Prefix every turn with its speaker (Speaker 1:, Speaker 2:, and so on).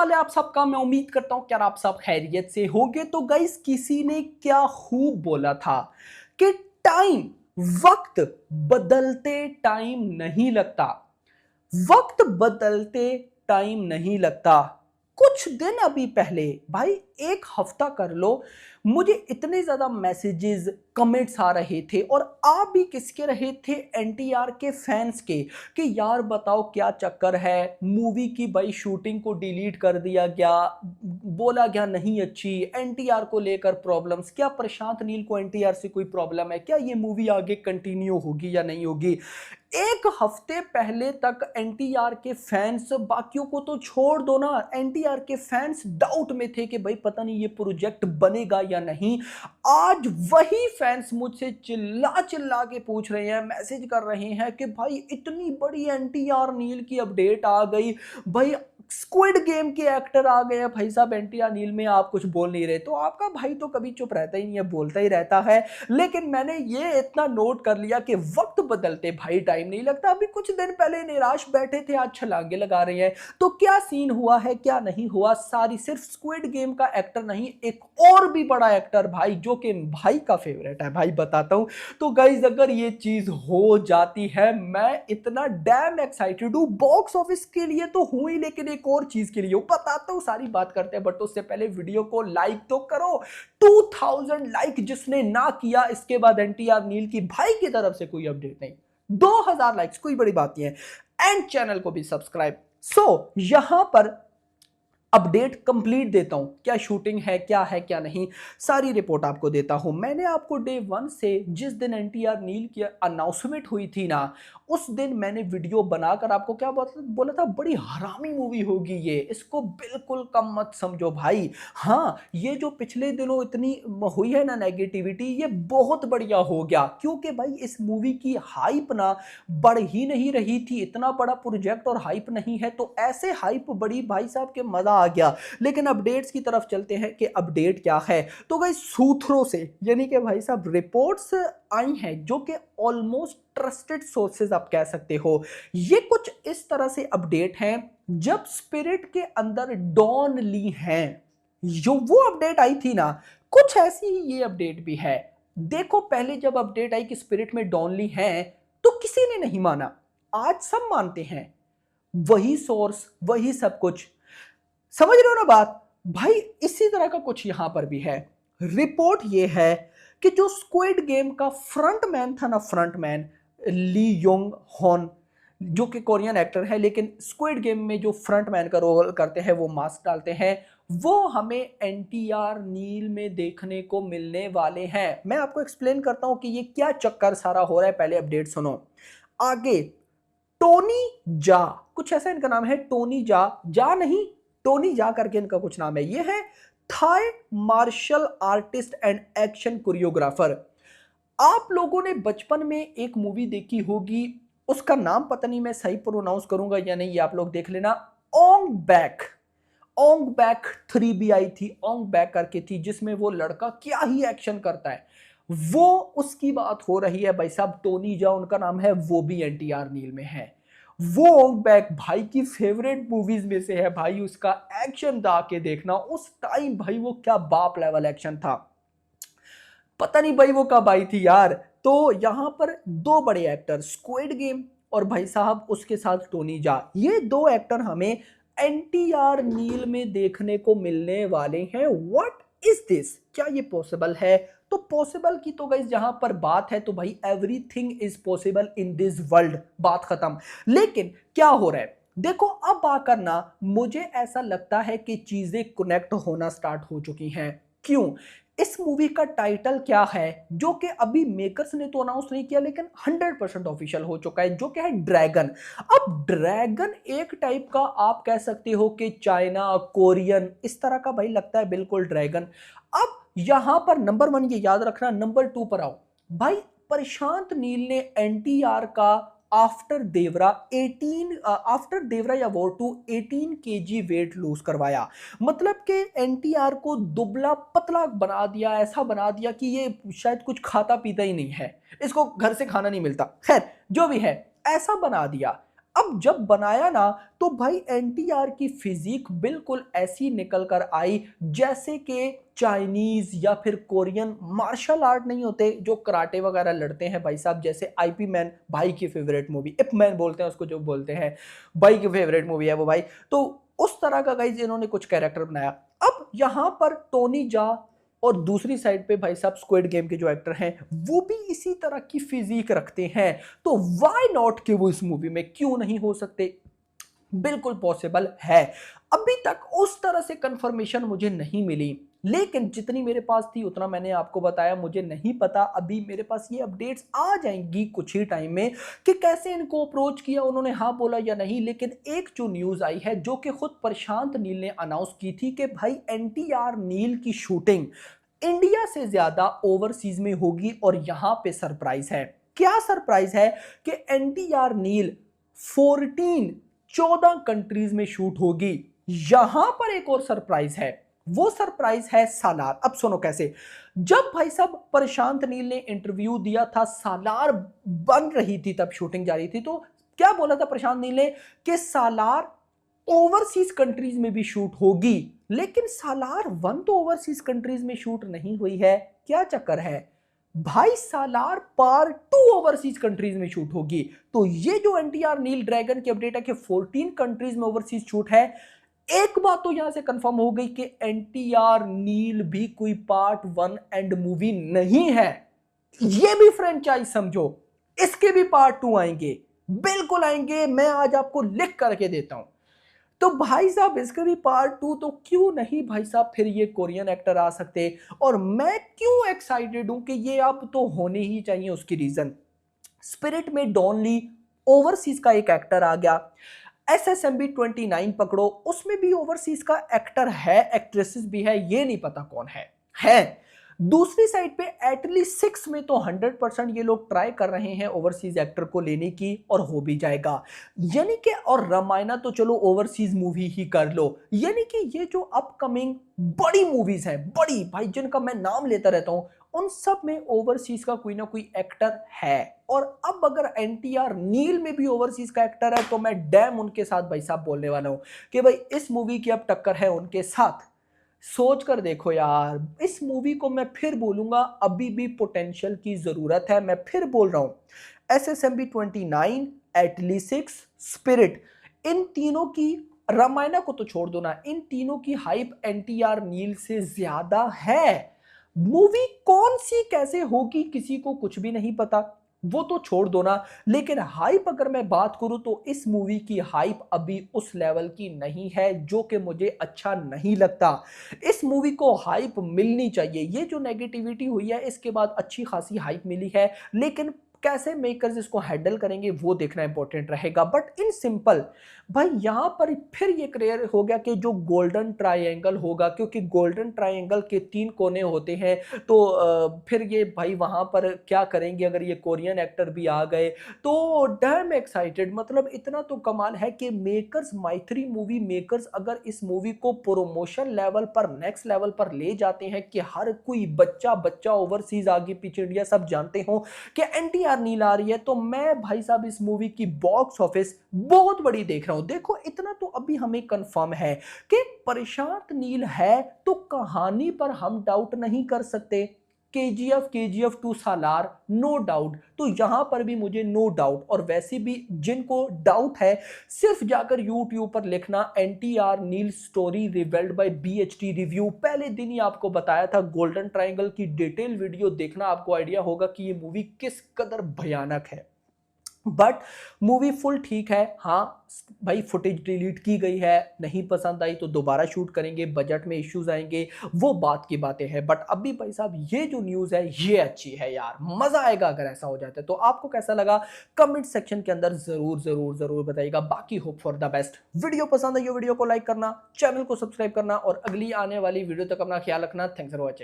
Speaker 1: हाल है आप सबका। मैं उम्मीद करता हूं कि यार आप सब खैरियत से होंगे। तो गाइस, किसी ने क्या खूब बोला था कि टाइम, वक्त बदलते टाइम नहीं लगता। वक्त बदलते टाइम नहीं लगता। कुछ दिन अभी पहले, भाई एक हफ्ता कर लो, मुझे इतने ज्यादा मैसेजेस, कमेंट्स आ रहे थे और आ भी किसके रहे थे, एनटीआर के फैंस के, कि यार बताओ क्या चक्कर है, मूवी की भाई शूटिंग को डिलीट कर दिया गया, बोला गया नहीं अच्छी, एनटीआर को लेकर प्रॉब्लम्स, क्या प्रशांत नील को एनटीआर से कोई प्रॉब्लम है, क्या ये मूवी आगे कंटिन्यू होगी या नहीं होगी। एक हफ्ते पहले तक एनटीआर के फैंस, बाकियों को तो छोड़ दो ना, एनटीआर के फैंस डाउट में थे कि भाई पता नहीं ये प्रोजेक्ट बनेगा या नहीं। आज वही फैंस मुझसे चिल्ला चिल्ला के पूछ रहे हैं, मैसेज कर रहे हैं कि भाई इतनी बड़ी एनटीआर नील की अपडेट आ गई, भाई स्क्विड गेम के एक्टर आ गए हैं भाई साहब एनटीआर नील में, आप कुछ बोल नहीं रहे। तो आपका भाई तो कभी चुप रहता ही नहीं है, बोलता ही रहता है। लेकिन मैंने ये इतना नोट कर लिया कि वक्त बदलते भाई टाइम नहीं लगता। अभी कुछ दिन पहले निराश बैठे थे, आज छलांगे लगा रहे हैं। तो क्या सीन हुआ है, क्या नहीं हुआ, सारी सिर्फ स्क्विड गेम का एक्टर नहीं, एक और भी बड़ा एक्टर भाई, जो कि भाई का फेवरेट है, भाई बताता हूं। तो गाइज, अगर ये चीज हो जाती है, मैं इतना डैम एक्साइटेड हूं। बॉक्स ऑफिस के लिए तो हूं ही, लेकिन एक और चीज के लिए बताता हूं, सारी बात करते हैं। बट उससे पहले वीडियो को लाइक तो करो। 2000 लाइक जिसने ना किया, इसके बाद एनटीआर नील की भाई की तरफ से कोई अपडेट नहीं। 2000 लाइक्स कोई बड़ी बात नहीं है। एंड चैनल को भी सब्सक्राइब। यहां पर अपडेट कंप्लीट देता हूं, क्या शूटिंग है, क्या नहीं, सारी रिपोर्ट आपको देता हूं। मैंने आपको डे 1 से, जिस दिन एनटीआर नील की अनाउंसमेंट हुई थी ना, उस दिन मैंने वीडियो बनाकर आपको क्या बोला था, बड़ी हरामी मूवी होगी ये, इसको बिल्कुल कम मत समझो भाई। हाँ, ये जो पिछले दिनों इतनी हुई है ना नेगेटिविटी, ये बहुत बढ़िया हो गया, क्योंकि भाई इस मूवी की हाइप ना बढ़ ही नहीं रही थी। इतना बड़ा प्रोजेक्ट और हाइप नहीं है, तो ऐसे हाइप बड़ी भाई साहब के मजा आ गया। लेकिन अपडेट्स की तरफ चलते हैं कि अपडेट क्या है। तो गाइस, सूत्रों से, यानी कि भाई साहब रिपोर्ट्स आई हैं, जो कि ऑलमोस्ट ट्रस्टेड सोर्सेज आप कह सकते हो। ये कुछ इस तरह से अपडेट हैं, जब स्पिरिट के अंदर डॉन ली हैं, जो वो अपडेट आई थी ना, कुछ ऐसी ही ये अपडेट भी है। देखो, पहले जब अपडेट आई कि स्पिरिट में डॉन ली हैं, तो किसी ने नहीं माना, आज सब मानते हैं। वही सोर्स, वही सब कुछ, समझ रहे हो ना बात भाई। इसी तरह का कुछ यहां पर भी है। रिपोर्ट ये है कि जो स्क्विड गेम का फ्रंटमैन था ना, फ्रंटमैन ली योंग हॉन, जो कि कोरियन एक्टर है, लेकिन स्क्विड गेम में जो फ्रंटमैन का रोल करते हैं, वो मास्क डालते हैं, वो हमें एनटीआर नील में देखने को मिलने वाले हैं। मैं आपको एक्सप्लेन करता हूं कि ये क्या चक्कर सारा हो रहा है, पहले अपडेट सुनो। आगे, टोनी जा, कुछ ऐसा इनका नाम है, टोनी जा, जा नहीं, टोनी जा करके इनका कुछ नाम है। ये है Thai martial artist and action choreographer. आप लोगों ने बचपन में एक मूवी देखी होगी, उसका नाम पता नहीं मैं सही प्रोनाउंस करूंगा या नहीं, ये आप लोग देख लेना। ओंग बैक, ओंग बैक 3 भी आई थी, ओंग बैक करके थी, जिसमें वो लड़का क्या ही एक्शन करता है, वो उसकी बात हो रही है भाई साहब। टोनी जा उनका नाम है, वो भी एनटीआर नील में है। वो ओंग बैक भाई की फेवरेट मूवीज में से है भाई। उसका एक्शन के देखना उस टाइम भाई, वो क्या बाप लेवल एक्शन था, पता नहीं भाई वो कब आई थी यार। तो यहां पर दो बड़े एक्टर, स्क्विड गेम और भाई साहब उसके साथ टोनी जा, ये दो एक्टर हमें एनटीआर नील में देखने को मिलने वाले हैं। व्हाट इज दिस, क्या ये पॉसिबल है? तो पॉसिबल की तो गाइस जहां पर बात है, तो भाई everything is possible in this world, बात खत्म। लेकिन क्या हो रहा है, देखो अब आकर ना, मुझे ऐसा लगता है कि चीजें कनेक्ट होना स्टार्ट हो चुकी हैं। क्यों? इस मूवी का टाइटल क्या है, जो कि अभी मेकर्स ने तो अनाउंस नहीं किया, लेकिन 100% ऑफिशियल हो चुका है, जो कि है ड्रैगन। अब ड्रैगन एक टाइप का आप कह सकते हो कि चाइना, कोरियन, इस तरह का भाई लगता है बिल्कुल ड्रैगन। अब यहां पर नंबर 1 ये याद रखना, नंबर 2 पर आओ भाई। प्रशांत नील ने एनटीआर का आफ्टर देवरा 18, आफ्टर देवरा या war two 18 KG weight lose करवाया। मतलब कि एनटीआर को दुबला पतला बना दिया, ऐसा बना दिया कि ये शायद कुछ खाता पीता ही नहीं है, इसको घर से खाना नहीं मिलता, खैर जो भी है, ऐसा बना दिया। अब जब बनाया ना तो भाई एनटीआर की फिजिक बिल्कुल ऐसी निकल कर आई जैसे कि चाइनीज या फिर कोरियन मार्शल आर्ट नहीं होते जो कराटे वगैरह लड़ते हैं भाई साहब, जैसे आईपी मैन भाई की फेवरेट मूवी, इप मैन बोलते हैं उसको जो बोलते हैं, भाई की फेवरेट मूवी है वो भाई। तो उस तरह का गाइज इन्होंने कुछ कैरेक्टर बनाया। अब यहां पर टोनी जा और दूसरी साइड पे भाई साहब स्क्विड गेम के जो एक्टर हैं वो भी इसी तरह की फिजिक रखते हैं, तो व्हाई नॉट कि वो इस मूवी में क्यों नहीं हो सकते, बिल्कुल पॉसिबल है। अभी तक उस तरह से कंफर्मेशन मुझे नहीं मिली, लेकिन जितनी मेरे पास थी उतना मैंने आपको बताया। मुझे नहीं पता, अभी मेरे पास ये अपडेट्स आ जाएंगी कुछ ही टाइम में कि कैसे इनको अप्रोच किया उन्होंने, हाँ बोला या नहीं। लेकिन एक जो न्यूज आई है जो कि खुद प्रशांत नील ने अनाउंस की थी कि भाई एनटीआर नील की शूटिंग इंडिया से ज्यादा ओवरसीज में होगी, और यहां पे सरप्राइज है। क्या सरप्राइज है कि एनटीआर नील 14 कंट्रीज में शूट होगी। यहां पर एक और सरप्राइज है, वो सरप्राइज है सालार। अब सुनो कैसे। जब भाई साहब प्रशांत नील ने इंटरव्यू दिया था, सालार बन रही थी तब शूटिंग जारी थी, तो क्या बोला था प्रशांत नील ने कि सालार ओवरसीज कंट्रीज में भी शूट होगी। लेकिन सालार 1 तो ओवरसीज कंट्रीज में शूट नहीं हुई है, क्या चक्कर है भाई, सालार पार्ट 2 ओवरसीज कंट्रीज में शूट होगी। तो ये जो एनटीआर नील ड्रैगन की अपडेट है कि 14 कंट्रीज में ओवरसीज शूट है, एक बात तो यहां से कंफर्म हो गई कि एनटीआर नील भी कोई पार्ट 1 एंड मूवी नहीं है, ये भी फ्रेंचाइज समझो, इसके भी पार्ट 2 आएंगे, बिल्कुल आएंगे, मैं आज आपको लिख करके देता हूं। तो भाई साहब इसके भी पार्ट 2, तो क्यों नहीं भाई साहब फिर ये कोरियन एक्टर आ सकते। और मैं क्यों एक्साइटेड हूं कि ये अब तो होने ही चाहिए, उसकी रीजन स्पिरिट में डॉन ली ओवरसीज का एक एक्टर आ गया। SSMB 29 पकड़ो, उसमें भी ओवरसीज का एक्टर है, एक्ट्रेसेस भी है, ये नहीं पता कौन है। दूसरी साइड पे एटली 6 में तो 100% ये लोग ट्राई कर रहे हैं ओवरसीज एक्टर को लेने की, और हो भी जाएगा। यानी कि और रामायणा तो चलो ओवरसीज मूवी ही कर लो, यानी कि ये जो अपकमिंग बड़ी मूवीज हैं, बड़ी भाई जिनका मैं नाम लेता रहता हूं, उन सब में ओवरसीज का कोई ना कोई एक्टर है। और अब अगर एनटीआर नील में भी ओवरसीज का एक्टर है तो मैं डैम उनके साथ भाई साहब बोलने वाला हूं कि भाई इस मूवी की अब टक्कर है उनके साथ। सोच कर देखो यार, इस मूवी को मैं फिर बोलूंगा अभी भी पोटेंशियल की जरूरत है, मैं फिर बोल रहा हूं। SSMB 29, एटली 6, स्पिरिट, इन तीनों की, रामायणा को तो छोड़ दो ना, इन तीनों की हाइप एनटीआर नील से ज्यादा है। मूवी कौन सी कैसे होगी किसी को कुछ भी नहीं पता, वो तो छोड़ दो ना। लेकिन हाइप अगर मैं बात करूं तो इस मूवी की हाइप अभी उस लेवल की नहीं है, जो कि मुझे अच्छा नहीं लगता। इस मूवी को हाइप मिलनी चाहिए, ये जो नेगेटिविटी हुई है इसके बाद अच्छी खासी हाइप मिली है, लेकिन कैसे मेकर्स इसको हैंडल करेंगे वो देखना इंपॉर्टेंट रहेगा। बट इन सिंपल भाई यहां पर फिर ये क्लियर हो गया कि जो गोल्डन ट्रायंगल होगा, क्योंकि गोल्डन ट्रायंगल के 3 कोने होते हैं, तो फिर ये भाई वहां पर क्या करेंगे अगर ये कोरियन एक्टर भी आ गए, तो डैम एक्साइटेड। मतलब इतना तो कमाल है कि मेकर्स, माइथरी मूवी मेकर्स अगर इस मूवी को प्रोमोशन लेवल पर, नेक्स्ट लेवल पर ले जाते हैं कि हर कोई बच्चा बच्चा ओवरसीज आगे पीछे इंडिया सब जानते हो कि एनटीआर नील आ रही है, तो मैं भाई साहब इस मूवी की बॉक्स ऑफिस बहुत बड़ी देख रहा हूं। देखो इतना तो अभी हमें कंफर्म है कि प्रशांत नील है, तो कहानी पर हम डाउट नहीं कर सकते। KGF 2 सालार, नो डाउट, तो यहां पर भी मुझे नो डाउट। और वैसे भी जिनको डाउट है सिर्फ जाकर YouTube पर लिखना NTR Neel story revealed by BHT review, पहले दिन ही आपको बताया था गोल्डन ट्रायंगल की डिटेल वीडियो देखना, आपको आइडिया होगा कि ये मूवी किस कदर भयानक है। बट मूवी फुल ठीक है, हाँ भाई फुटेज डिलीट की गई है, नहीं पसंद आई तो दोबारा शूट करेंगे, बजट में इश्यूज आएंगे, वो बात की बातें हैं। बट अभी भाई साहब ये जो न्यूज़ है ये अच्छी है यार, मजा आएगा अगर ऐसा हो जाता है। तो आपको कैसा लगा कमेंट सेक्शन के अंदर जरूर जरूर जरूर बताइएगा। बाकी hope for the best. Video पसंद है, वीडियो को लाइक करना, चैनल को सब्सक्राइब करना, और अगली आने वाली वीडियो तक अपना ख्याल रखना। Thanks for watching.